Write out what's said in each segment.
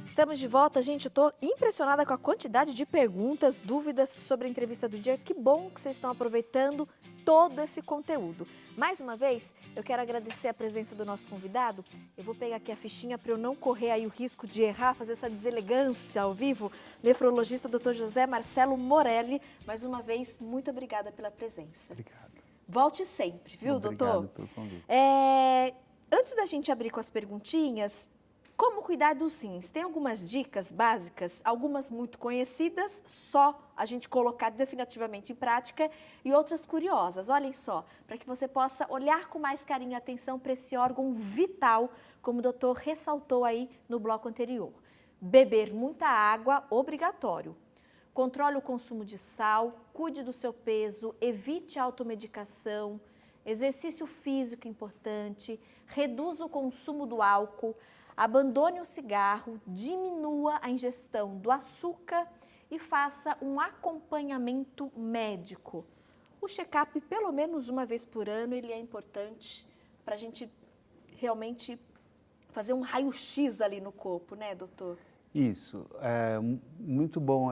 Estamos de volta, gente. Eu tô impressionada com a quantidade de perguntas, dúvidas sobre a entrevista do dia. Que bom que vocês estão aproveitando todo esse conteúdo. Mais uma vez, eu quero agradecer a presença do nosso convidado. Eu vou pegar aqui a fichinha para eu não correr aí o risco de errar, fazer essa deselegância ao vivo. Nefrologista Dr. José Marcelo Morelli. Mais uma vez, muito obrigada pela presença. Obrigado. Volte sempre, viu, doutor? Obrigado pelo convite. Antes da gente abrir com as perguntinhas, como cuidar dos rins? Tem algumas dicas básicas, algumas muito conhecidas, só a gente colocar definitivamente em prática, e outras curiosas. Olhem só, para que você possa olhar com mais carinho e atenção para esse órgão vital, como o doutor ressaltou aí no bloco anterior. Beber muita água, obrigatório. Controle o consumo de sal, cuide do seu peso, evite a automedicação, exercício físico importante, reduza o consumo do álcool, abandone o cigarro, diminua a ingestão do açúcar e faça um acompanhamento médico. O check-up, pelo menos uma vez por ano, ele é importante para a gente realmente fazer um raio-x ali no corpo, né, doutor? Isso, muito bom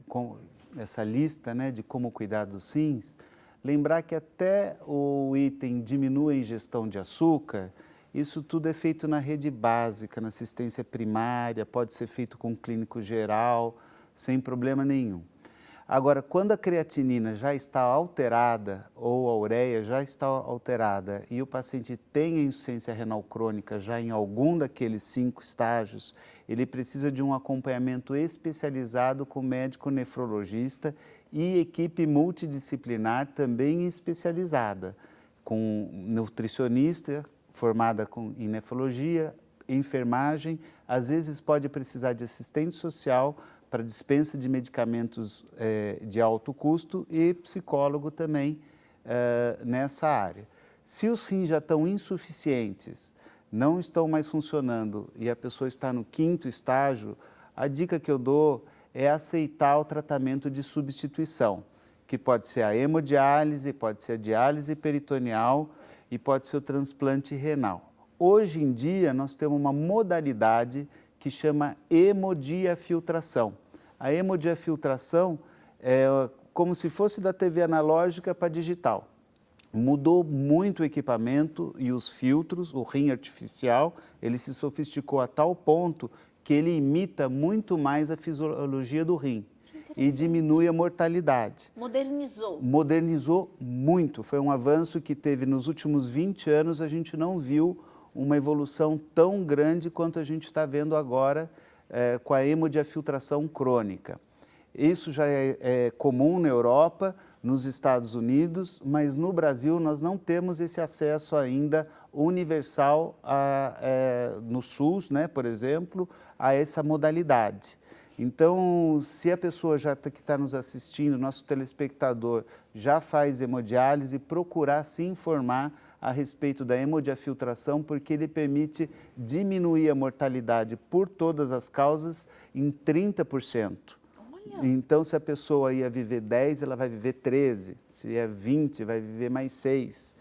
com essa lista, né, de como cuidar dos rins. Lembrar que até o item diminua a ingestão de açúcar, isso tudo é feito na rede básica, na assistência primária, pode ser feito com clínico geral, sem problema nenhum. Agora, quando a creatinina já está alterada ou a ureia já está alterada e o paciente tem a insuficiência renal crônica já em algum daqueles 5 estágios, ele precisa de um acompanhamento especializado com médico nefrologista e equipe multidisciplinar também especializada, com nutricionista formada em nefrologia, enfermagem, às vezes pode precisar de assistente social para dispensa de medicamentos de alto custo e psicólogo também nessa área. Se os rins já estão insuficientes, não estão mais funcionando e a pessoa está no 5º estágio, a dica que eu dou é aceitar o tratamento de substituição, que pode ser a hemodiálise, pode ser a diálise peritoneal e pode ser o transplante renal. Hoje em dia, nós temos uma modalidade que chama hemodiafiltração. A hemodiafiltração é como se fosse da TV analógica para digital. Mudou muito o equipamento e os filtros, o rim artificial, ele se sofisticou a tal ponto que ele imita muito mais a fisiologia do rim e diminui a mortalidade. Modernizou. Modernizou muito, foi um avanço que teve nos últimos 20 anos, a gente não viu uma evolução tão grande quanto a gente está vendo agora com a hemodiafiltração crônica. Isso já é comum na Europa, nos Estados Unidos, mas no Brasil nós não temos esse acesso ainda universal no SUS, né, por exemplo, a essa modalidade. Então, se a pessoa que está nos assistindo, nosso telespectador, já faz hemodiálise, procurar se informar a respeito da hemodiafiltração, porque ele permite diminuir a mortalidade por todas as causas em 30%. Olha. Então, se a pessoa ia viver 10, ela vai viver 13. Se é 20, vai viver mais 6.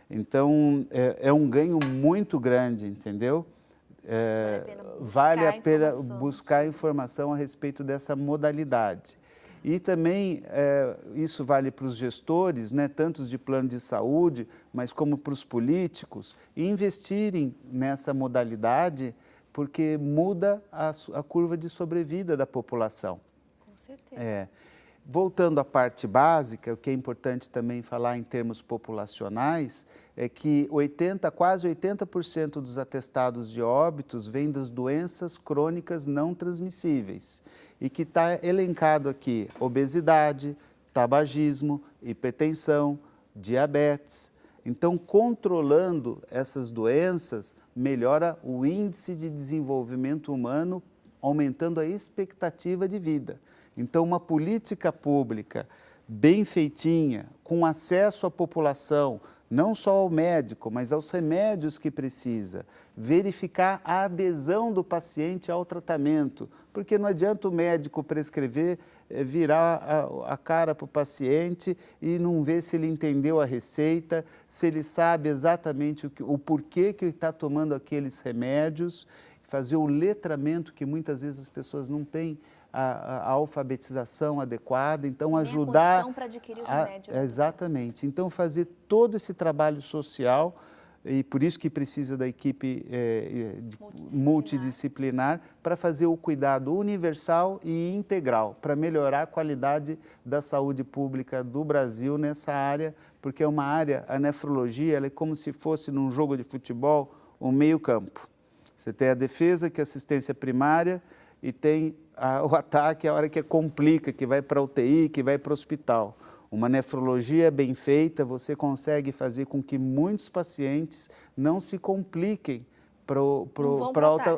Então, é um ganho muito grande, entendeu? Vale a pena buscar informação a respeito dessa modalidade. E também, isso vale para os gestores, né, tanto de plano de saúde, mas como para os políticos, investirem nessa modalidade, porque muda a curva de sobrevida da população. Com certeza. Voltando à parte básica, o que é importante também falar em termos populacionais, é que quase 80% dos atestados de óbitos vêm das doenças crônicas não transmissíveis. E que está elencado aqui obesidade, tabagismo, hipertensão, diabetes. Então, controlando essas doenças, melhora o índice de desenvolvimento humano, aumentando a expectativa de vida. Então, uma política pública bem feitinha, com acesso à população, não só ao médico, mas aos remédios que precisa, verificar a adesão do paciente ao tratamento, porque não adianta o médico prescrever, virar a cara para o paciente e não ver se ele entendeu a receita, se ele sabe exatamente o porquê que ele está tomando aqueles remédios, fazer o letramento, que muitas vezes as pessoas não têm a alfabetização adequada, então ajudar... a condição para adquirir o remédio. Exatamente. Então fazer todo esse trabalho social, e por isso que precisa da equipe multidisciplinar para fazer o cuidado universal e integral, para melhorar a qualidade da saúde pública do Brasil nessa área, porque é uma área, a nefrologia, ela é como se fosse num jogo de futebol, um meio-campo. Você tem a defesa, que é assistência primária, e tem o ataque, a hora que complica, que vai para a UTI, que vai para o hospital. Uma nefrologia bem feita, você consegue fazer com que muitos pacientes não se compliquem,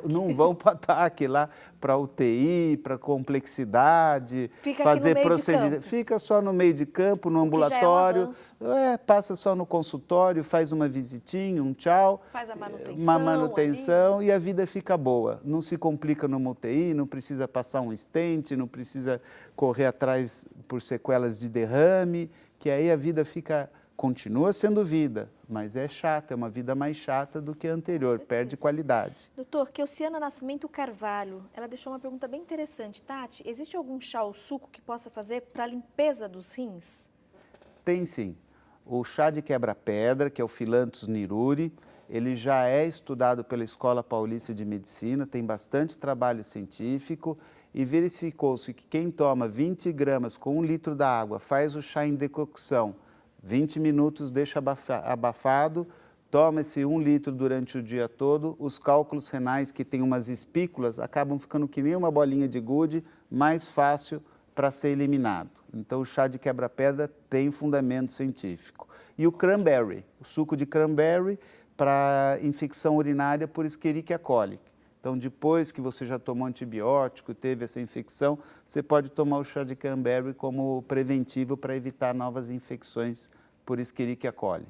não vão para o ataque lá, para a UTI, para complexidade, fazer procedimento. Fica só no meio de campo, no ambulatório, passa só no consultório, faz uma visitinha, um tchau, faz uma manutenção e a vida fica boa. Não se complica numa UTI, não precisa passar um stent, não precisa correr atrás por sequelas de derrame, que aí a vida continua sendo vida, mas é chata, é uma vida mais chata do que a anterior, perde qualidade. Doutor, Keuciana Nascimento Carvalho, ela deixou uma pergunta bem interessante. Tati, existe algum chá ou suco que possa fazer para a limpeza dos rins? Tem sim. O chá de quebra-pedra, que é o Phyllanthus niruri, ele já é estudado pela Escola Paulista de Medicina, tem bastante trabalho científico e verificou-se que quem toma 20 gramas com 1 litro da água, faz o chá em decocção, 20 minutos, deixa abafado, toma esse 1 litro durante o dia todo, os cálculos renais que tem umas espículas acabam ficando que nem uma bolinha de gude, mais fácil para ser eliminado. Então o chá de quebra-pedra tem fundamento científico. E o cranberry, o suco de cranberry para infecção urinária por Escherichia coli. Então, depois que você já tomou antibiótico, teve essa infecção, você pode tomar o chá de cranberry como preventivo para evitar novas infecções por Escherichia coli.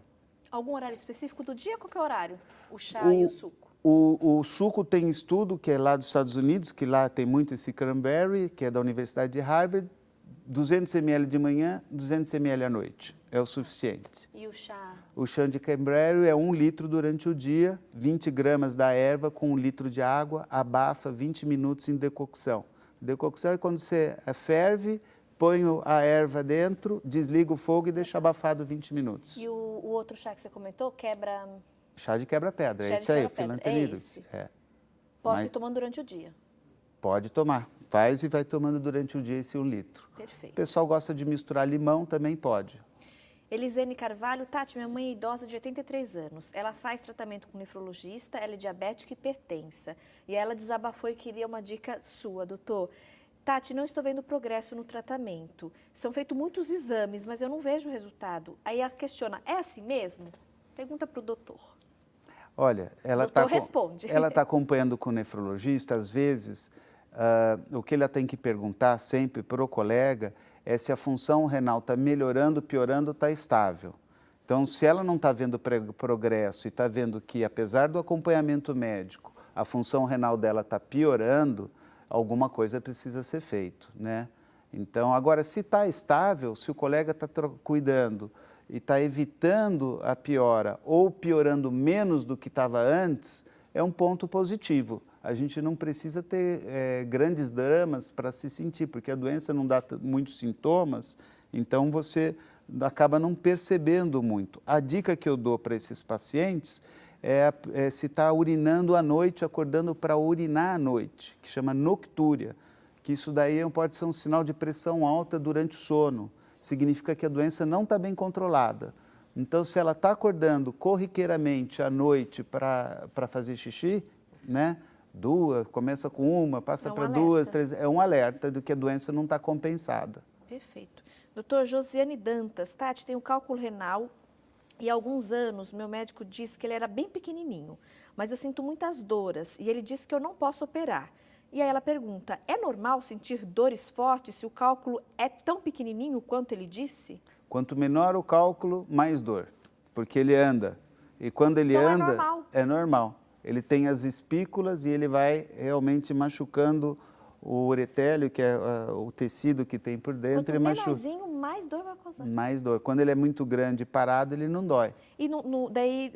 Algum horário específico do dia? Qualquer horário? O chá e o suco? O suco tem estudo, que é lá dos Estados Unidos, que lá tem muito esse cranberry, que é da Universidade de Harvard, 200 ml de manhã, 200 ml à noite. É o suficiente. E o chá? O chá de cranberry é 1 litro durante o dia, 20 gramas da erva com 1 litro de água, abafa 20 minutos em decocção. Decocção é quando você ferve, põe a erva dentro, desliga o fogo e deixa abafado 20 minutos. E o outro chá que você comentou, Chá de quebra-pedra, esse aí, o Phyllanthus niruri. Posso ir tomando durante o dia? Pode tomar. Faz e vai tomando durante o dia esse 1 litro. Perfeito. O pessoal gosta de misturar limão, também pode. Elisene Carvalho, Tati, minha mãe é idosa de 83 anos. Ela faz tratamento com nefrologista, ela é diabética e hipertensa. E ela desabafou e queria uma dica sua, doutor. Tati, não estou vendo progresso no tratamento. São feitos muitos exames, mas eu não vejo resultado. Aí ela questiona, é assim mesmo? Pergunta para o doutor. Olha, ela responde. Ela está acompanhando com o nefrologista, às vezes, o que ela tem que perguntar sempre para o colega é se a função renal está melhorando, piorando, está estável. Então, se ela não está vendo progresso e está vendo que, apesar do acompanhamento médico, a função renal dela está piorando, alguma coisa precisa ser feito, né? Então, agora, se está estável, se o colega está cuidando e está evitando a piora ou piorando menos do que estava antes, é um ponto positivo. A gente não precisa ter grandes dramas para se sentir, porque a doença não dá muitos sintomas, então você acaba não percebendo muito. A dica que eu dou para esses pacientes é se está urinando à noite, acordando para urinar à noite, que chama noctúria, que isso daí pode ser um sinal de pressão alta durante o sono. Significa que a doença não está bem controlada. Então, se ela está acordando corriqueiramente à noite para fazer xixi, né? 2, começa com 1, passa para 2, 3, é um alerta de que a doença não está compensada. Perfeito. Doutor Josiane Dantas, Tati, tem um cálculo renal e há alguns anos meu médico disse que ele era bem pequenininho, mas eu sinto muitas dores e ele disse que eu não posso operar. E aí ela pergunta, é normal sentir dores fortes se o cálculo é tão pequenininho quanto ele disse? Quanto menor o cálculo, mais dor, porque ele anda. E quando ele anda, é normal. Ele tem as espículas e ele vai realmente machucando o uretélio, que é o tecido que tem por dentro. Quanto menorzinho, mais dor vai causar. Mais dor. Quando ele é muito grande e parado, ele não dói. E daí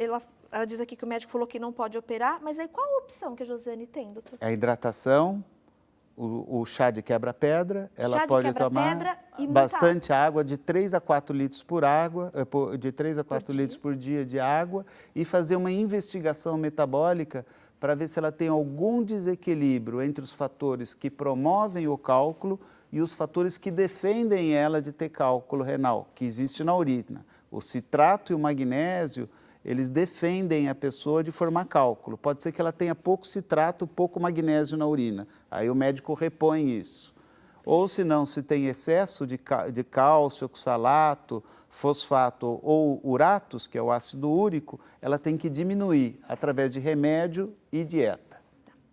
ela diz aqui que o médico falou que não pode operar, mas aí qual a opção que a Josiane tem, doutor? A hidratação, o chá de quebra-pedra, ela pode tomar bastante água, de 3 a 4 litros de 3 a 4 litros por dia de água, e fazer uma investigação metabólica para ver se ela tem algum desequilíbrio entre os fatores que promovem o cálculo e os fatores que defendem ela de ter cálculo renal, que existe na urina. O citrato e o magnésio, eles defendem a pessoa de formar cálculo. Pode ser que ela tenha pouco citrato, pouco magnésio na urina. Aí o médico repõe isso. Ou se não, se tem excesso de cálcio, oxalato, fosfato ou uratos, que é o ácido úrico, ela tem que diminuir através de remédio e dieta.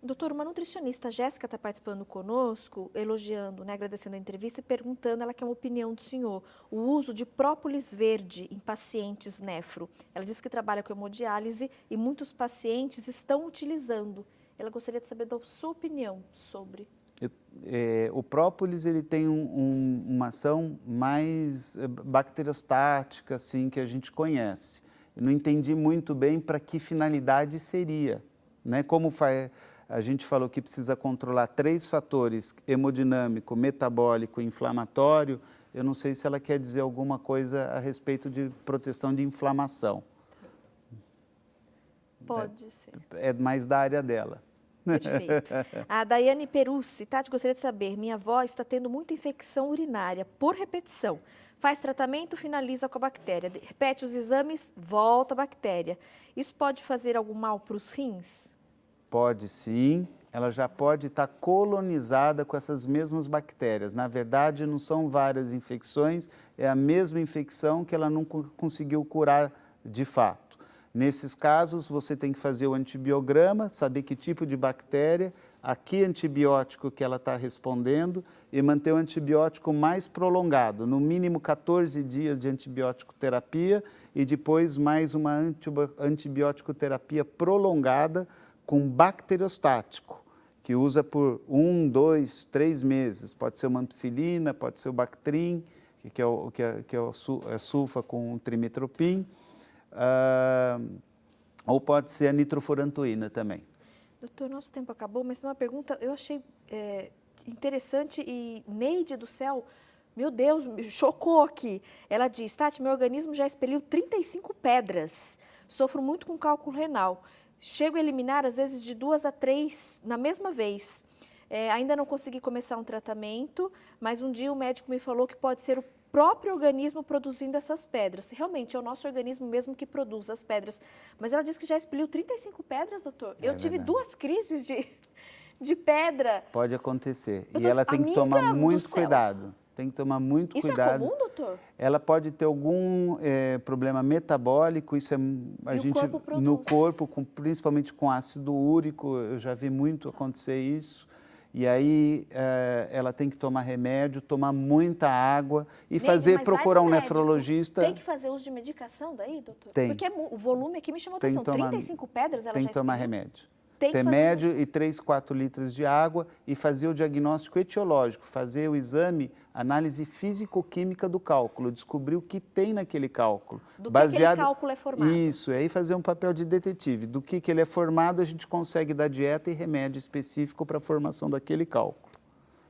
Doutor, uma nutricionista, Jéssica, está participando conosco, elogiando, né, agradecendo a entrevista e perguntando, ela quer uma opinião do senhor, o uso de própolis verde em pacientes nefro. Ela diz que trabalha com hemodiálise e muitos pacientes estão utilizando. Ela gostaria de saber da sua opinião sobre. O própolis, ele tem uma ação mais bacteriostática, assim, que a gente conhece. Eu não entendi muito bem para que finalidade seria, né? Como a gente falou que precisa controlar 3 fatores, hemodinâmico, metabólico e inflamatório, eu não sei se ela quer dizer alguma coisa a respeito de proteção de inflamação. Pode ser. É mais da área dela. Perfeito. A Daiane Perucci, Tati, gostaria de saber, minha avó está tendo muita infecção urinária por repetição. Faz tratamento, finaliza com a bactéria. Repete os exames, volta a bactéria. Isso pode fazer algum mal para os rins? Pode sim, ela já pode estar colonizada com essas mesmas bactérias. Na verdade, não são várias infecções, é a mesma infecção que ela não conseguiu curar de fato. Nesses casos, você tem que fazer o antibiograma, saber que tipo de bactéria, a que antibiótico que ela está respondendo e manter o antibiótico mais prolongado, no mínimo 14 dias de antibiótico terapia e depois mais uma antibiótico terapia prolongada com bacteriostático, que usa por 1, 2, 3 meses. Pode ser uma ampicilina, pode ser o Bactrim, que é sulfa com trimetoprim, ou pode ser a nitrofurantoína também. Doutor, nosso tempo acabou, mas tem uma pergunta, eu achei interessante e Neide do céu, meu Deus, me chocou aqui. Ela diz, Tati, meu organismo já expeliu 35 pedras, sofro muito com cálculo renal. Chego a eliminar, às vezes, de 2 a 3 na mesma vez. Ainda não consegui começar um tratamento, mas um dia o médico me falou que pode ser o próprio organismo produzindo essas pedras. Realmente, é o nosso organismo mesmo que produz as pedras. Mas ela disse que já expeliu 35 pedras, doutor. Eu tive 2 crises de pedra. Pode acontecer. Doutor, e ela tem que tomar muito cuidado. Tem que tomar muito cuidado. Isso é comum, doutor? Ela pode ter algum problema metabólico, isso é no corpo, principalmente com ácido úrico, eu já vi muito acontecer isso. E aí ela tem que tomar remédio, tomar muita água e procurar um nefrologista. Tem que fazer uso de medicação daí, doutor? Tem. Porque o volume aqui me chamou a atenção. 35 pedras ela já tem que tomar remédio. Tem remédio e 3, 4 litros de água e fazer o diagnóstico etiológico, fazer o exame, análise físico-química do cálculo, descobrir o que tem naquele cálculo. Do que aquele cálculo é formado. Isso, e aí fazer um papel de detetive. Do que ele é formado, a gente consegue dar dieta e remédio específico para a formação daquele cálculo.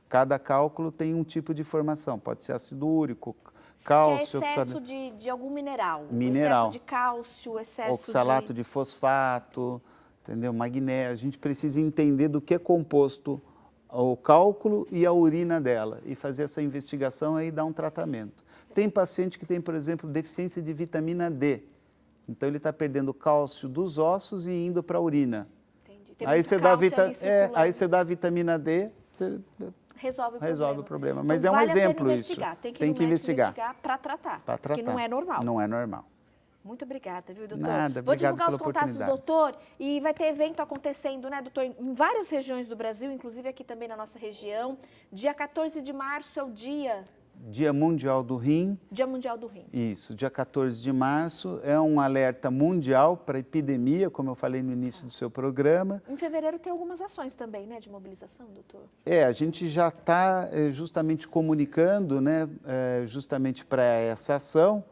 Cada cálculo tem um tipo de formação, pode ser ácido úrico, cálcio... excesso de algum mineral. Mineral. Excesso de cálcio, excesso oxalato de fosfato... Entendeu? Magnésio, a gente precisa entender do que é composto o cálculo e a urina dela e fazer essa investigação e dar um tratamento. Tem paciente que tem, por exemplo, deficiência de vitamina D. Então, ele está perdendo cálcio dos ossos e indo para a urina. Entendi. Tem aí você dá a vitamina D, você resolve o problema. Mas então, é um exemplo isso. Tem que investigar para tratar, porque não é normal. Não é normal. Muito obrigada, viu, doutor? Nada, vou divulgar os contatos do oportunidade. doutor e vai ter evento acontecendo, né, doutor, em várias regiões do Brasil, inclusive aqui também na nossa região. Dia 14 de março é o dia... Dia Mundial do Rim. Dia Mundial do Rim. Isso, dia 14 de março é um alerta mundial para epidemia, como eu falei no início do seu programa. Em fevereiro tem algumas ações também, né, de mobilização, doutor? A gente já está justamente comunicando, né, justamente para essa ação.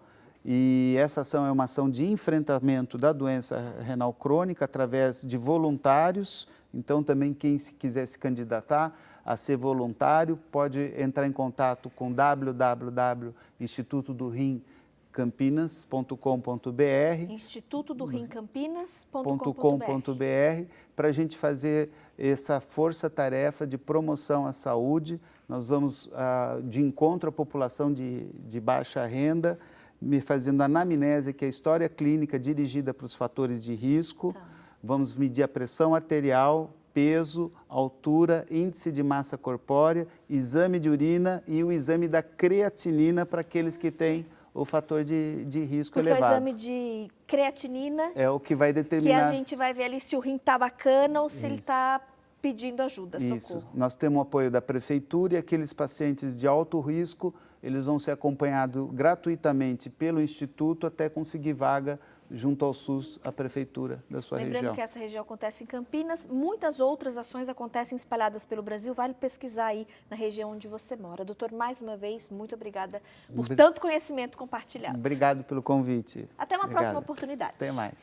E essa ação é uma ação de enfrentamento da doença renal crônica através de voluntários. Então, também quem quiser se candidatar a ser voluntário pode entrar em contato com www.institutodorimcampinas.com.br institutodorimcampinas.com.br para a gente fazer essa força-tarefa de promoção à saúde. Nós vamos de encontro à população de baixa renda, me fazendo anamnese, que é a história clínica dirigida para os fatores de risco. Tá. Vamos medir a pressão arterial, peso, altura, índice de massa corpórea, exame de urina e o exame da creatinina para aqueles que têm o fator de risco Porque elevado. o exame de creatinina É o que vai que determinar... a gente vai ver ali se o rim está bacana ou se ele Isso. está pedindo ajuda, Isso. socorro. Nós temos o apoio da prefeitura e aqueles pacientes de alto risco, eles vão ser acompanhados gratuitamente pelo Instituto até conseguir vaga junto ao SUS, a prefeitura da sua Lembrando região. que essa região acontece em Campinas, muitas outras ações acontecem espalhadas pelo Brasil, vale pesquisar aí na região onde você mora. Doutor, mais uma vez, muito obrigada por tanto conhecimento compartilhado. Obrigado pelo convite. Até uma Obrigado. próxima oportunidade. Até mais.